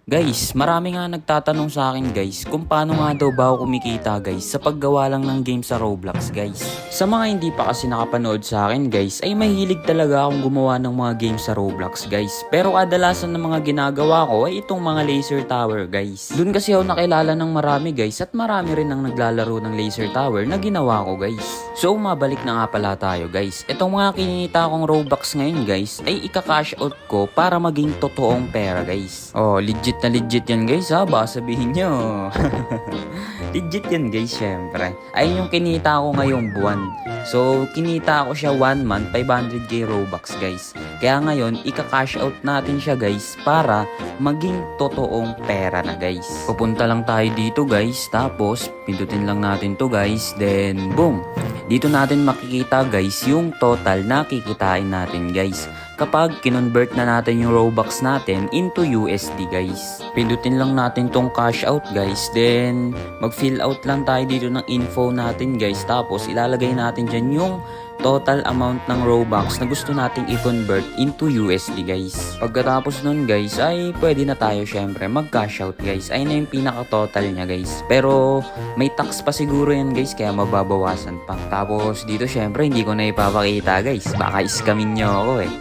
Guys, marami nga nagtatanong sa akin guys kung paano nga daw ba ako kumikita guys sa paggawa lang ng game sa Roblox guys. Sa mga hindi pa kasi nakapanood sa akin guys ay mahilig talaga akong gumawa ng mga games sa Roblox guys. Pero kadalasan ng mga ginagawa ko ay itong mga laser tower guys. Doon kasi ako nakilala ng marami guys at marami rin ang naglalaro ng laser tower na ginawa ko guys. So mabalik na nga pala tayo guys. Itong mga kinita kong Robux ngayon guys ay ika-cash out ko para maging totoong pera guys. Oh, legit na legit yan guys ha, baka sabihin nyo. Legit yan guys syempre. Ayun yung kinita ko ngayong buwan. So kinita ko siya 1 month 500k Robux guys. Kaya ngayon ika-cash out natin siya guys para maging totoong pera na guys. Pupunta lang tayo dito guys, tapos pindutin lang natin to guys, then boom. Dito natin makikita guys yung total na kikitain natin guys kapag kinonvert na natin yung Robux natin into USD guys. Pindutin lang natin tong cash out guys, then mag-fill out lang tayo dito ng info natin guys, tapos ilalagay natin dyan yung total amount ng Robux na gusto nating i-convert into USD guys. Pagkatapos nun guys ay pwede na tayo syempre mag-cash out guys. Ay na yung pinaka-total niya guys. Pero may tax pa siguro yan guys kaya mababawasan pa. Tapos dito syempre hindi ko na ipapakita guys. Baka iskamin nyo ako eh.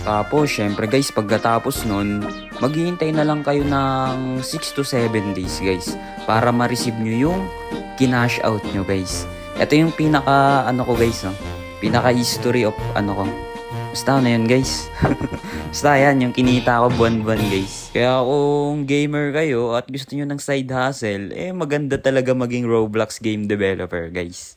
Tapos syempre guys pagkatapos nun maghihintay na lang kayo ng 6 to 7 days guys para ma-receive nyo yung kinash out nyo guys. Ito yung pinaka ano ko guys, no? Pinaka history of ano ko. Basta na yun guys. Basta yan yung kinita ko buwan-buwan guys. Kaya kung gamer kayo at gusto nyo ng side hustle, eh maganda talaga maging Roblox game developer guys.